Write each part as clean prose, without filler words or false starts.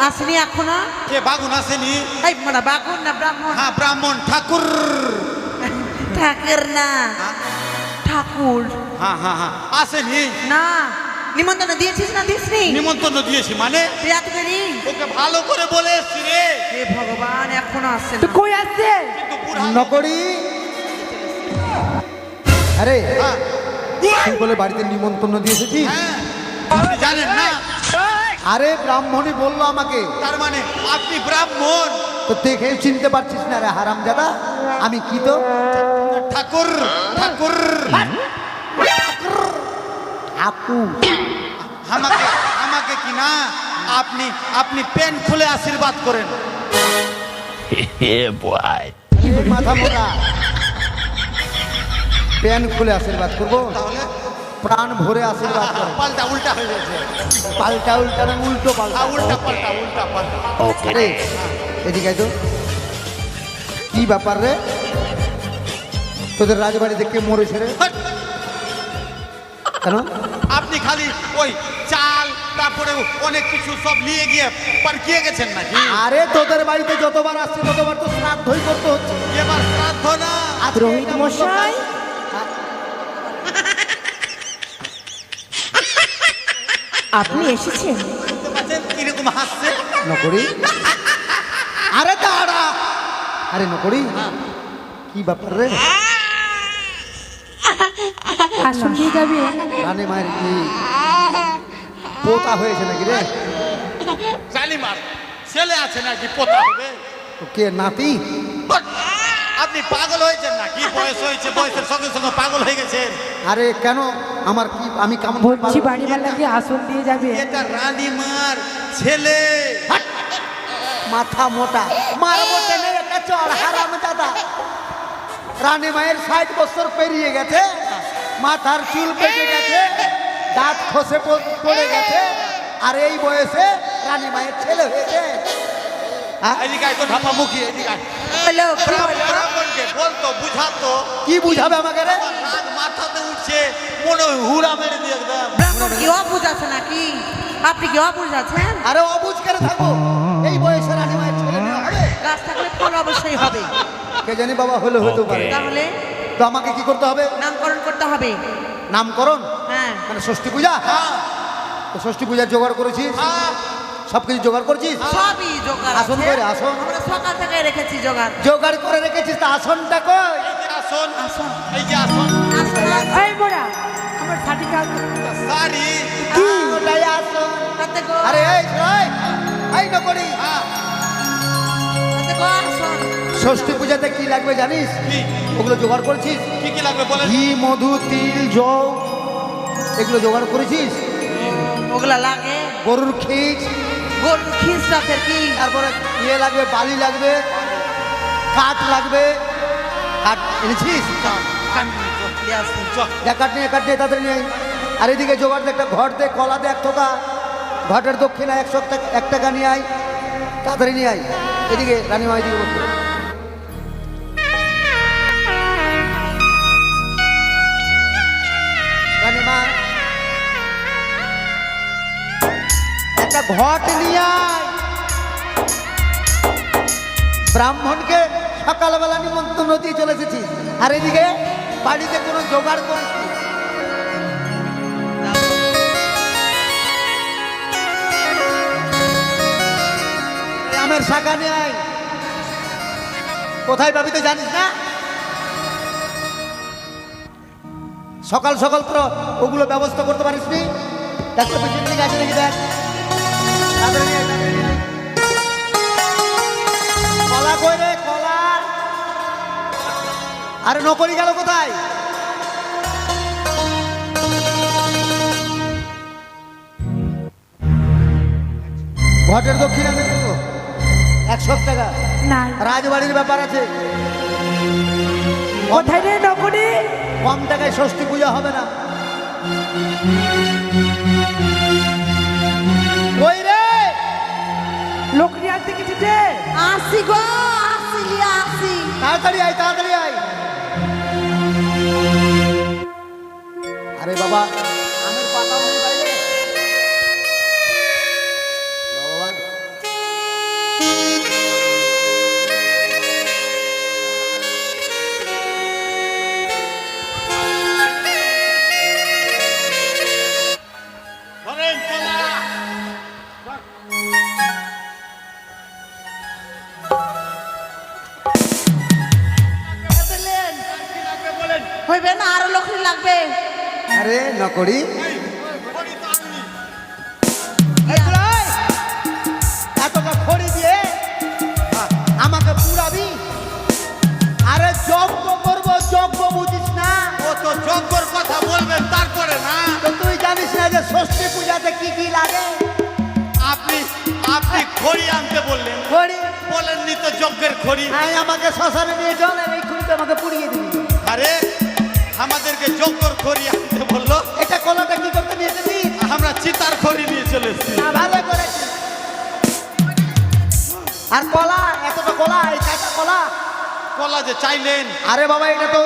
আসেনি এখনো? কে বাগুন আসেনি? এই মানে বাগুন না ব্রাহ্মণ? হ্যাঁ ব্রাহ্মণ ঠাকুর। ঠাকুর না ঠাকুর। হ্যাঁ হ্যাঁ হ্যাঁ আসেনি না। নিমন্ত্রণ দিয়েছিস না দিসনি? নিমন্ত্রণ দিয়েছি মানে তুই এত দেরি? ওকে ভালো করে বলে এসছি রে। হে ভগবান এখনো আসছে তুই না। কই আসছে? কিন্তু বুড়া নকরি আরে হ্যাঁ, তুই বলে বাড়িতে নিমন্ত্রণ দিয়ে এসেছিস? হ্যাঁ, আপনি জানেন না? আরে ব্রাহ্মণই বললো আমাকে। তার মানে আপনি ব্রাহ্মণ? তো দেখে চিনতে পারছিস না রে হারামজাদা? আমি কি তো ঠাকুর ঠাকুর। আপু আমাকে আমাকে কি না আপনি আপনি পেন খুলে আশীর্বাদ করেন। এই মাথা মোটা প্যান খুলে আশীর্বাদ করবো? তাহলে প্রাণ ভরে আশীর্বাদ করো। পাল্টা উল্টা হয়ে গেছে। পাল্টা উল্টা না উল্টো পাল্টা? উল্টা পাল্টা উল্টা পাল্টা। আরে এদিকে আয় তো। কি ব্যাপার রে, তোদের রাজবাড়িতে কে মরেছে রে? হাট! কেন? আপনি খালি ওই চাল তারপরে অনেক কিছু সব নিয়ে গিয়ে পার্কিয়ে গেছেন নাকি? আরে তোদের বাড়িতে যতবার আসছে ততবার তো শ্রাদ্ধই করতে হচ্ছে। এবার শ্রাদ্ধ না। আজকে রোহিত এটা মশাই। আপনি এসেছেন? বুঝতে পারছেন কিরকম হাসছে? নকরি আরে দাঁড়া। আরে নকরি কি ব্যাপার রে? আসন দিয়ে যাবে? রানী মায়ের কি পোতা হয়েছে নাকি রে? জালিমার ছেলে আছে নাকি পোতা হবে? তো কে নাতি? বাট! আপনি পাগল হয়েছেন নাকি? বয়স হয়েছে, বয়সের সঙ্গে সঙ্গে পাগল হয়ে গেছেন। আরে কেন আমার কি আমি কেমন বলছি বাড়িওয়ালাকে আসন দিয়ে যাবে। এটা রানীমার ছেলে। হাট! মাথা মোটা মারবো টেনে একটা চড় হারামজাদা। রানী মায়ের 60 বছর পেরিয়ে গেছে, মাথার চুল পেকে গেছে, দাঁত খসে পড়ে গেছে, আর এই বয়সে রানী মায়ের ছেলে হয়েছে? হ্যাঁ? এদিকে আয় তো ঢাপা মুখী, এদিকে আয়। হ্যালো কি হলো? ব্রাহ্মণকে বলতো বুঝাতো। কি বুঝাবে আমাকে রে? রাগ মাথাতে উঠছে, মনে হয় হুড়া মেরে দিয়ে একদম। ব্রাহ্মণ কি অবুঝ আছে নাকি? আপনি কি অবুঝ আছেন? আরে অবুঝ করে থাকবো, এই বয়সে রানী মায়ের ছেলে নেওয়া হবে? গাছ থাকলে ফল অবশ্যই হবে। কে জানি বাবা, হলে হতে পারে। তাহলে তো আমাকে কি করতে হবে? নামকরণ করতে হবে। নামকরণ হ্যাঁ। মানে ষষ্ঠী পূজা? হ্যাঁ, তো ষষ্ঠী পূজার জোগাড় করেছিস? হ্যাঁ। সবকিছু জোগাড় করছিস? সবই জোগাড় আসন আছে। করে, আসন। আমরা সকাল থেকে রেখেছি জোগাড়। জোগাড় করে রেখেছিস, তা আসনটা কই? এই যে আসন, আসন। এই যে আসন, আসন আছে। এই মোড়া আমার সার্টিফিকেট। শাড়ি। কি ওটাই আসন? তাতে গো আরে এই এই এই নকরি, হ্যাঁ, তাতে গো আসন। ষষ্ঠী পূজাতে কি লাগবে জানিস? কি ওগুলো জোগাড় করেছিস? কি লাগবে বলেন? ঘি, মধু, তিল, জল এগুলো জোগাড় করেছিস? ওগুলা লাগে। গরুর খিচ, গরুর খিচড়া ফের কি? তারপরে ইয়ে লাগবে, বালি লাগবে, কাঠ লাগবে। কাঠ এনেছিস? যা কাঠ নিয়ে তাড়াতাড়ি নিয়ে আয়। আর এদিকে জোগাড় দে, একটা ঘর দে, কলা দে এক থোকা, ঘটের দক্ষিণা 1 টাকা নিয়ে আয়, তাড়াতাড়ি নিয়ে আয়। এদিকে রানীমা এদিকে বসবে। রানীমা একটা ঘট নিয়ে আয়। ব্রাহ্মণকে সকালবেলা নিমন্ত্রণ দিয়ে চলে এসেছি, আর এদিকে বাড়িতে কোনো জোগাড় করিস নি। আমের শাখা নিয়ে আয়। কোথায় পাবি তো জানিস না? সকাল সকাল তো ওগুলো ব্যবস্থা করতে পারিস নি। দেখতে পেছন দিকে আছে নাকি দেখ। তাড়াতাড়ি নিয়ে আয়, তাড়াতাড়ি নিয়ে আয়। কলা কই রে, কলা? আরে নকরি গেল কোথায়? ঘটের দক্ষিণা দেবে তো 100 টাকা। না রাজবাড়ির ব্যাপার আছে, কোথায় রে নকরি? কম টাকায় ষষ্ঠী পূজা হবে না। ওই রে লোক নিয়ে আনতে কিছু যে আসি গো আসি আসি। তাড়াতাড়ি আয়, তাড়াতাড়ি আয়। আরে বাবা, আমের পাতাও নেই বাইরে। ভগবান, আরে নকরি খড়ি তো আনলি। এতটা খড়ি দিয়ে আমাকে পুরাবি? আরে যজ্ঞ করবো, যজ্ঞ বুঝিস না? ও তো যজ্ঞর কথা বলবেন তারপরে না। তো তুই জানিস না যে ষষ্ঠী পূজাতে কি কি লাগে? আপনি আপনি খড়ি আনতে বললেন, খড়ি বলেননি তো যজ্ঞের খড়ি। আয় আমাকে শ্মশানে নিয়ে চল, এই খড়িতে আমাকে পুড়িয়ে দিবি। আরে আমাদেরকে যজ্ঞর খড়ি আনতে বললো, এটা কলাটা কি করতে নিয়ে এসেছি? আমরা চিতার খড়ি নিয়ে চলে এসেছি। ভালো করেছিস। আর কলা, এতটা কলা, এই কাঁচা কলা। কলা যে চাইলেন, আরে বাবা এটা তো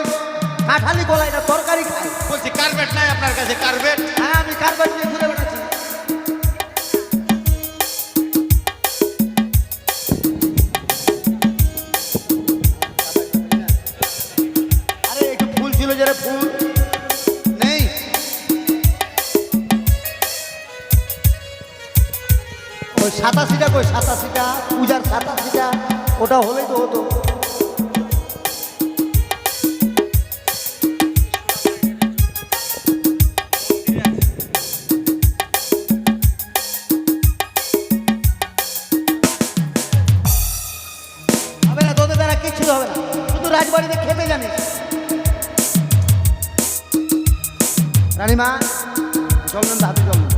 কাঁঠালি কলা, এটা তরকারি খাই। বলছি কার্বেট নাই আপনার কাছে? কার্বেট হ্যাঁ আমি কার্বাইড নিয়ে ঘুরে বেড়াচ্ছি। আরে একটু ফুল ছিল যে রে, ফুল নেই। ওই 87টা কই, 87টা পূজার 87টা, ওটা হলেই তো হতো। হবে না, তোদের দ্বারা কিচ্ছু হবে না, শুধু রাজবাড়িতে খেতে জানিস। রানীমা চলবেন, হাতে চলবেন।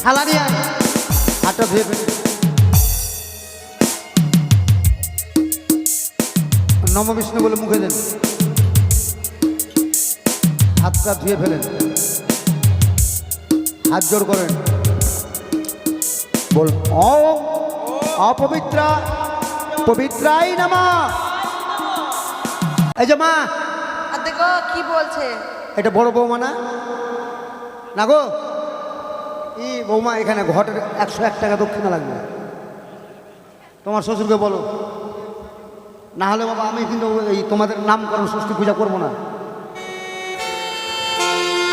থালা নিয়ে আয়, হাতটা ধুয়ে ফেলি। নম বিষ্ণু বলে মুখে দেন, হাতটা ধুয়ে ফেলেন, হাত জোড় করেন, বল ওম অপবিত্রা পবিত্রাই নমঃ। এই যে মা, আর দেখো কি বলছে। এটা বড় বৌমা না? না গো, এই বৌমা এখানে ঘটের 101 টাকা দক্ষিণা লাগবে। তোমার শ্বশুরকে বলো, না হলে বাবা আমি কিন্তু এই তোমাদের নামকরণ ষষ্ঠী পূজা করবো না।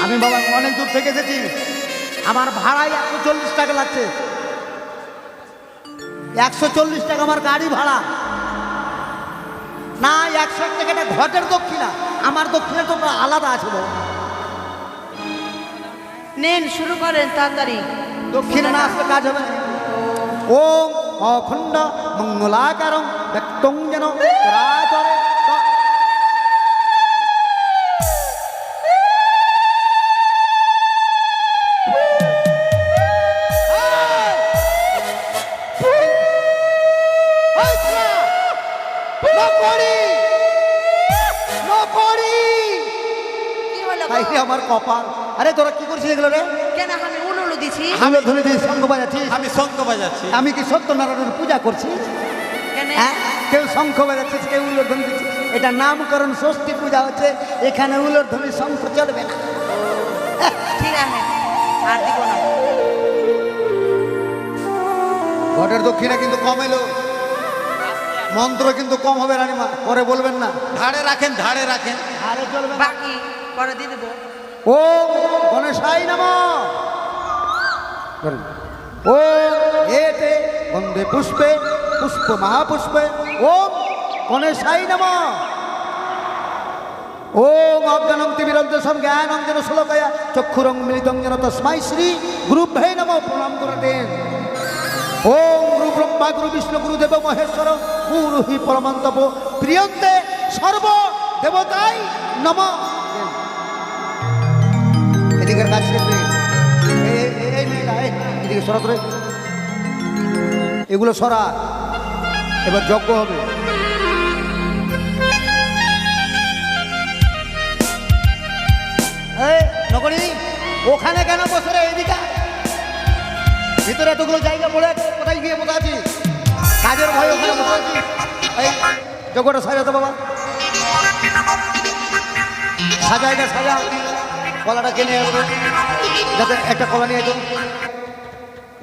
আমি বাবা অনেক দূর থেকে এসেছি, আমার ভাড়াই 140 টাকা লাগছে। 140 টাকা আমার গাড়ি ভাড়া না, 101 টাকাটা ঘটের দক্ষিণা। আমার দক্ষিণা তো আলাদা আছে বাবা। নেন শুরু করেন তাড়াতাড়ি। দক্ষিণা না আসলে কাজ হবে না। ওম অখণ্ড মঙ্গলাকারং ব্যক্তং যেন চরাচরে কি হলো গো? আমার কপাল। আরে তোরা কি করছিস এগুলো রে? কেন আমি উলুলু দিছি? আমি ধরে দিয়ে শঙ্খ বাজাচ্ছিস? আমি শঙ্খ বাজাচ্ছি। আমি কি সত্যনারায়ণের পূজা করছি? কেন? হ্যাঁ, কেউ শঙ্খ বাজাচ্ছিস, কেউ উলোধ্বনি দিচ্ছিস। এটা নামকরণ ষষ্ঠী পূজা হচ্ছে, এখানে উলোধ্বনি শঙ্খ চলবে না। ঠিক আছে, আর দিব না। ঘটের দক্ষিণা কিন্তু কম এলো, মন্ত্র কিন্তু কম হবে রানীমা, পরে বলবেন না। ধারে রাখেন, ধারে রাখেন। আরে চলবে না। বাকি পরে দিয়ে দেবো। ওম গণেশাই নমঃ। ওম এতে গন্ধে পুষ্পে পুষ্প মহাপুষ্পে ওম গণেশাই নমঃ। ওম অজ্ঞানং তিমিরঞ্জসং জ্ঞানং যেন শ্লোকয়া চক্ষুরং মিলিতং যেন তস্মাই শ্রী গুরুভ্যৈ নমঃ। প্রণাম করে দেন। ওম গুরু ব্রহ্মা গুরু বিষ্ণু গুরুদেব মহেশ্বর গুরু হি পরমন্তপ প্রিয়ন্তে সর্ব দেবতাই নমঃ। এদিকের কাজ শেষ হয়ে গেছে। এই মেয়েটা এদিকে সরা করে, এগুলো সরা। এবার যজ্ঞ হবে। এই নগরী, ওখানে কেন বসে রে? এদিকে ভিতরে এতগুলো জায়গা পড়ে আছে, কোথায় গিয়ে বসে আছিস? কাজের ভয় ওখানে বসে আছিস। এই যজ্ঞটা সাজাতে বাবা, সাজাইটা সাজা। কলাটা কিনে আসবে, যাতে একটা কলা নিয়ে যেত।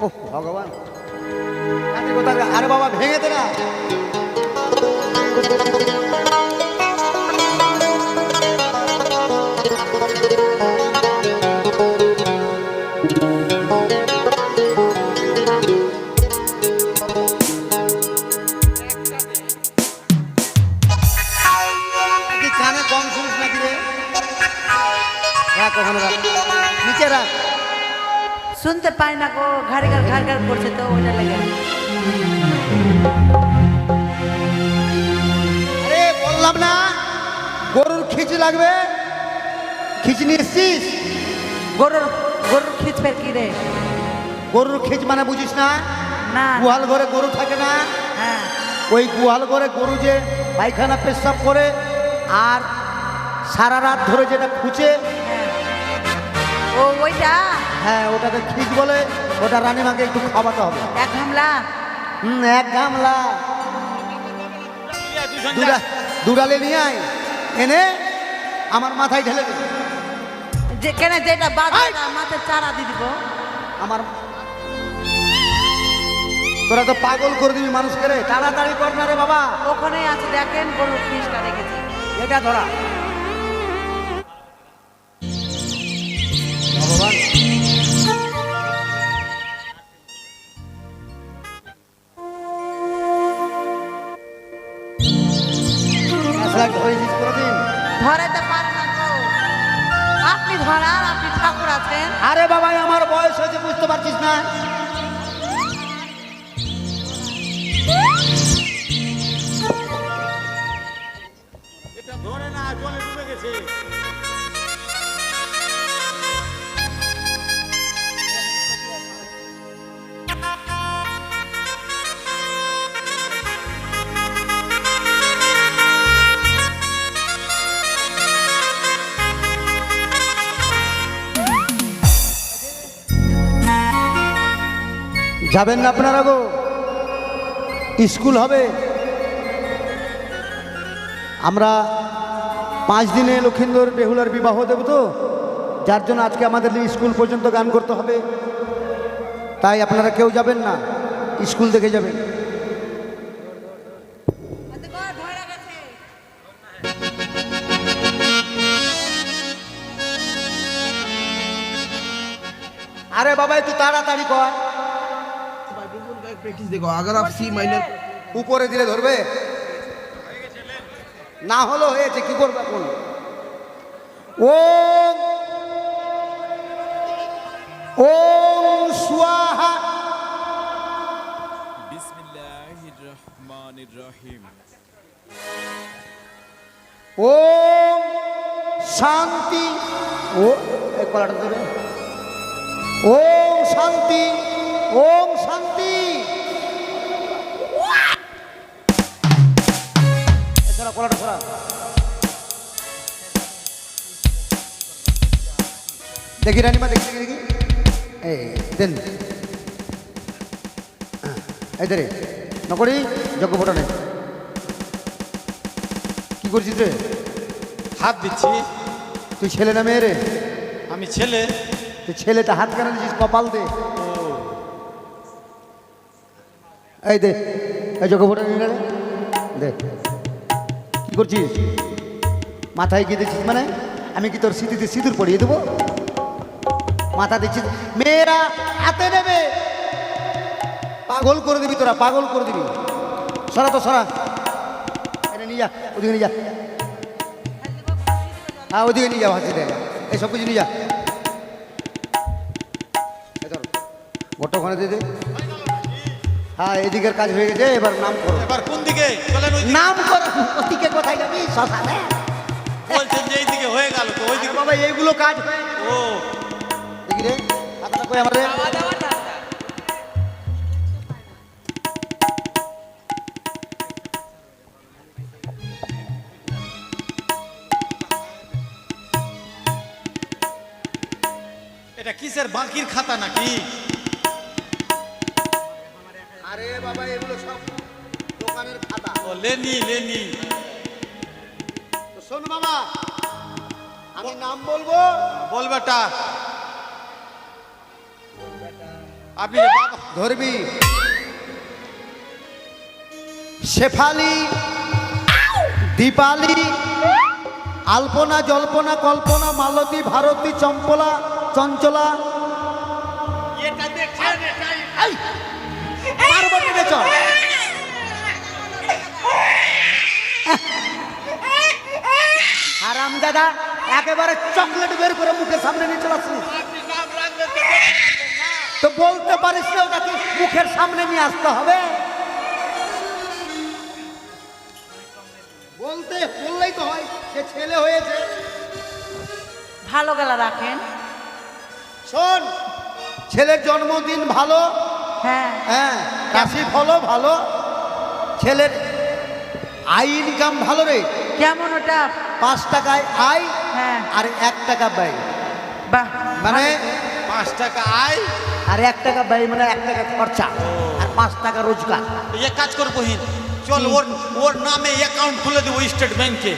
ও ভগবান, আরে বাবা ভেঙে দে না। নিচে রাখ। শুনতে পাই না গো, ঘাড় ঘাড় করছে তো ওইটা লেগে। আরে বললাম না গরুর খিচি লাগবে, খিচি নিয়ে এসছিস? গরুর গরুর খিচ ফের কি রে? গরুর খিচ মানে বুঝিস না? না। গোয়াল ঘরে গরু থাকে না? হ্যাঁ। ওই গোয়াল ঘরে গরু যে পায়খানা পেশাব করে আর সারা রাত ধরে যেটা খুঁচে, হ্যাঁ। ও ওইটা হ্যাঁ ওটাকে খিচ বলে। ওটা রানীমাকে একটু খাওয়াতে হবে। এক গামলা। এক গামলা দুজন দুডালে নিয়ে আয়, এনে আমার মাথায় ঢেলে দে। যে কেন যেটা বাদ মাথায় চারা দিয়ে দিব। আমার তোরা তো পাগল করে দিবি মানুষকে রে, তাড়াতাড়ি কর না রে বাবা। ওখানেই আছে দেখেন গরুর খিচটা রেখেছি। এটা ধরা ভগবান। ধরেছিস কোনদিন? ধরাতে পারে না গো। আপনি ধরার, আপনি ঠাকুর আছেন। আরে বাবা আমার বয়স হয়েছে, বুঝতে পারছিস না? এটা ধরে না, জলে ডুবে গেছে। যাবেন না আপনারা গো? স্কুল হবে। আমরা 5 দিনে লক্ষিন্দর বেহুলার বিবাহ দেব তো, যার জন্য আজকে আমাদের স্কুল পর্যন্ত গান করতে হবে। তাই আপনারা কেউ যাবেন না, স্কুল দেখে যাবেন। আরে বাবা একটু তাড়াতাড়ি কর। प्रैक्टिस देखो, अगर आप सी माइनर উপরে দিলে ধরবে না, হলো হয়েছে, কি করবে এখন? ওম ওম স্বাহা। বিসমিল্লাহির রহমানির রহিম। ওম শান্তি। ও এক কলাটা ধরে। ওম শান্তি, ওম শান্তি। এছাড়া কলাটা সরা। দেখি রানীমা, দেখি দেখি দেখি। এই দেন, এই দে রে নকরি যজ্ঞ ফোটা নেই। কি করছিস রে? হাত দিচ্ছি। তুই ছেলে না মেয়ে রে? আমি ছেলে। তুই ছেলেটা হাত কেন দিচ্ছিস? কপাল দে। এই দে, এই যজ্ঞ ফোটা নিয়ে রে দে। কি করছিস? মাথায় গিয়ে দিচ্ছিস মানে? আমি কি তোর স্মৃতিতে সিঁদুর পরিয়ে দেবো? মাথা দিচ্ছিস? মেয়েরা হাতে নেবে, পাগল করে দিবি তোরা, পাগল করে দিবি। সরা তো সরা, এটা নিয়ে যা, ওদিকে নিয়ে যা। হ্যাঁ ওদিকে নিয়ে যাও, হাসি দেয় এই সব কিছু নিয়ে যা। গোটা ওখানে দিয়ে দে। হ্যাঁ এদিকের কাজ হয়ে গেছে, এবার নাম করো। এবার কোন দিকে চলেন? ওই দিকে। নাম করো। ওদিকে কোথায় যাবি? শ্মশানে। বলছেন যে এই দিকে হয়ে গেল, তো ওই দিকে। বাবা এইগুলো কাজ হয়ে ও দেখি রে, হাতটা কই আমার রে? এটা কিসের বাকির খাতা নাকি? আরে বাবা এগুলো সব দোকানের খাতা। ও লেনি লেনি। তো শোন বাবা, আমি নাম বলবো, বল বেটা। আপনি যে বাবা ধরবি। শেফালি, দীপালি, আলপনা, জল্পনা, কল্পনা, মালতী, ভারতী, চম্পলা, চঞ্চলা। এটা দেখছেন? এটাই এই, পারবো টেনে চল। হারামজাদা, একেবারে চকলেট বের করে মুখের সামনে নিয়ে চলে আসছিস। আপনি নাম রাখবেন তো বলে রাখবেন না। তো বলতে পারিস না ওটা কি মুখের সামনে নিয়ে আসতে হবে? বললেই তো হয় সে ছেলে হয়েছে। ভালো গেলা রাখেন। শোন, ছেলের জন্মদিন ভালো, হ্যাঁ হ্যাঁ, রাশি ফলও ভালো, ছেলের আয় ইনকাম ভালো রে। কেমন ওটা? 5 টাকায় আয় হ্যাঁ আর 1 টাকা ব্যয়, বাহ মানে 5 টাকা আয় আর 1 টাকা ব্যয়, মানে 1 টাকা খরচা আর 5 টাকা রোজগার। ये কাজ করবো হিন, চল ওর নামে অ্যাকাউন্ট খুলে দেবো স্টেট ব্যাংকে।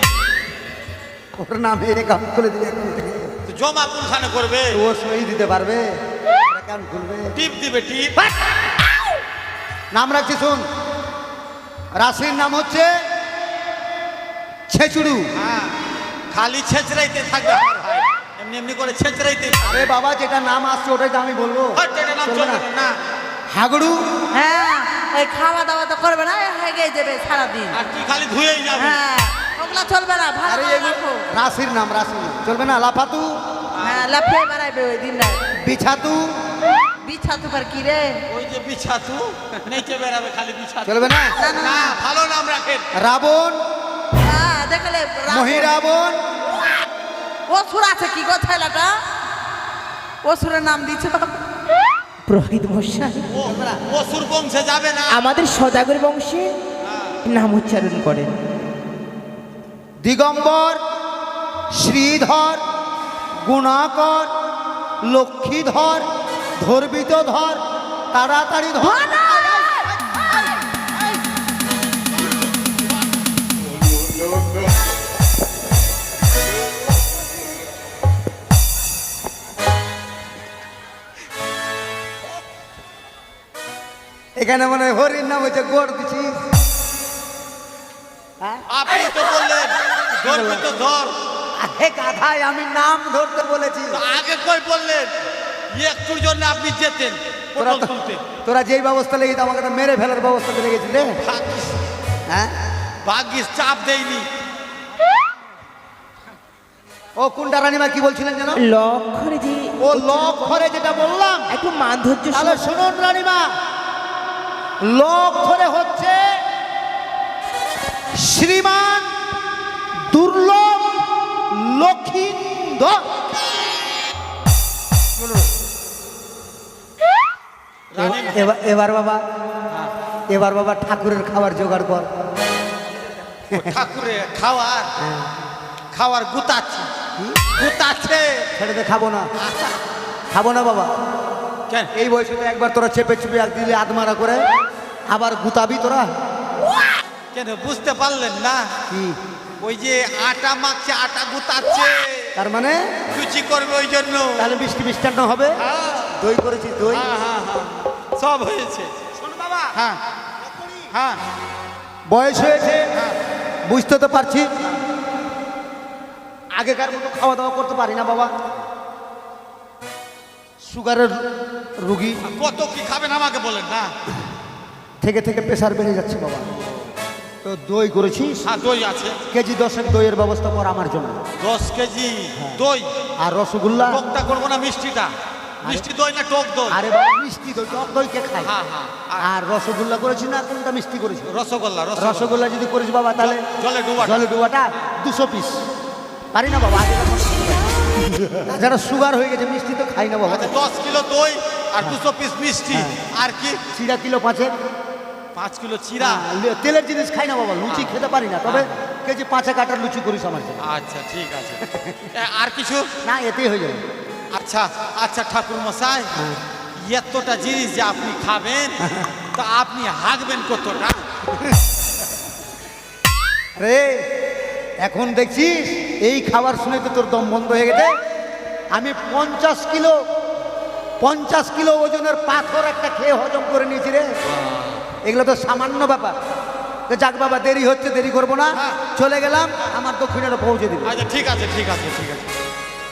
ওর নামে অ্যাকাউন্ট খুলে দিলে তো জমা কোনখানে করবে? ও সই দিতে পারবে, অ্যাকাউন্ট খুলবে, টিপ দিবে টিপ। নাম রাখছি শোন, রাশির নাম হচ্ছে ছেচুড়ু। হ্যাঁ, খালি ছেচড়াইতে থাকবে আমার ভাই, এমনি এমনি করে ছেচড়াইতে থাকবে। আরে বাবা, যেটা নাম আসছে ওটাই তো আমি বলবো। হট, এটা নাম চলবে চলবে না। না। হাগড়ু, হ্যাঁ ওই খাওয়া দাওয়া তো করবে না, হেগে যাবে সারাদিন। আর তুই খালি ধুয়েই যাবি। হ্যাঁ ওগুলা চলবে না, ভালো আরে করে এগুলো রাখো। রাশির নাম, রাশির নাম চলবে না। লাফাতু, হ্যাঁ লাফিয়ে বেড়াইবে ওই দিন রাত। বিছাতু বিছা তোমার কি রে? ওই যে বিছাতু নেচে বেড়াবে খালি বিছাতু। চলবে না। না না না, ভালো নাম রাখেন। রাবণ, হ্যাঁ দেখলে মহিরাবণ, অসুর আছে কি গো ছেলেটা? অসুরের নাম দিচ্ছে পুরোহিত মশাই, অসুর বংশে যাবে না। আমাদের সদাগর বংশে নাম উচ্চারণ করেন। দিগম্বর, শ্রীধর, গুণাকর, লক্ষ্মীধর, ধর্বিত ধর, তাড়াতাড়ি ধর। এখানে মনে হয় হরির নাম হচ্ছে গোড় দিছিস। আপনি তো বললেন ধরবি তো ধর। আরে গাধাই, আমি নাম ধরতে বলেছি। তো আগে কই বললেন? একটুর জন্য আপনি যেতেন তোরা পটল তুলতে। তোরা যেই ব্যবস্থা লেগেছে আমাকে তো মেরে ফেলার ব্যবস্থা করে গেছিস রে। ভাগ্যিস, হ্যাঁ, ভাগ্যিস চাপ দেয়নি। ও কোনটা রানীমা কি বলছিলেন যেন? লক্ষরে যে ও লক্ষরে যেটা বললাম, একটু মাধুর্য তাহলে শুনুন রানীমা, লক্ষরে হচ্ছে শ্রীমান দুর্লভ লক্ষিন্দর। এবার বাবা, এবার বাবা ঠাকুরের খাবার জোগাড় কর। ঠাকুরে খাওয়ার খাওয়ার গুতাচ্ছে গুতাচ্ছে। ছেড়ে দে, খাবো না, খাবো না বাবা। কেন? এই বয়সে তো একবার তোরা চেপে চেপে এক দিলে আদমারা করে আবার গুতাবি তোরা। কেন বুঝতে পারলেন না? কি ওই যে আটা মাখছে, আটা গুতাচ্ছে, তার মানে? লুচি করবে ওই জন্য। তাহলে মিষ্টি মিষ্টান্ন হবে। হ্যাঁ, দই করেছিস, দই। হ্যাঁ, হ্যাঁ, হ্যাঁ, সব হয়েছে। শোন বাবা, হ্যাঁ হ্যাঁ বয়স হয়েছে, বুঝতে তো পারছি, আগেকার মতো খাওয়া দাওয়া করতে পারি না বাবা। সুগারের রুগী, কত কি খাবেন আমাকে বলেন না। থেকে থেকে প্রেশার বেড়ে যাচ্ছে বাবা। তো দই করেছিস, হ্যাঁ দই আছে, কেজি 10 দইয়ের ব্যবস্থা কর আমার জন্য। 10 কেজি দই। আর রসগোল্লা। টকটা করবো না মিষ্টিটা? মিষ্টি দই না টক দই? আরে বাবা, মিষ্টি দই, টক দই কে খাই? হ্যাঁ হ্যাঁ। আর রসগোল্লা করেছি না কোনটা মিষ্টি করেছি? রসগোল্লা। রসগোল্লা যদি করিস বাবা, তাহলে জলে ডুবা। জলে ডুবাটা 200 পিস পারি না বাবা। যারা সুগার হয়ে গেছে, মিষ্টি তো খাই না বাবা। আচ্ছা 10 কিলো দই আর 200 পিস মিষ্টি। আর কি? চিড়া কিলো 5। 5 কিলো চিরা। তেলের জিনিস খাই না বাবা, লুচি খেতে পারি না, তবে কেজি 5 কাটার লুচি করিস আমার জন্য। আচ্ছা ঠিক আছে। আর কিছু? না, এতেই হয়ে যাবে। আচ্ছা আচ্ছা ঠাকুর মশাই, এতটা জিনিস যে আপনি খাবেন, তা আপনি হাঁকবেন কতটা? রে, এখন দেখছিস এই খাবার শুনে তো তোর দম বন্ধ হয়ে গেছে। আমি 50 কিলো ওজনের পাথর একটা খেয়ে হজম করে নিয়েছি রে। এগুলো তো সামান্য ব্যাপার। তো যাক বাবা, দেরি হচ্ছে, দেরি করবো না, চলে গেলাম, আমার দক্ষিণেটা পৌঁছে দিবি। আচ্ছা ঠিক আছে ঠিক আছে ঠিক আছে।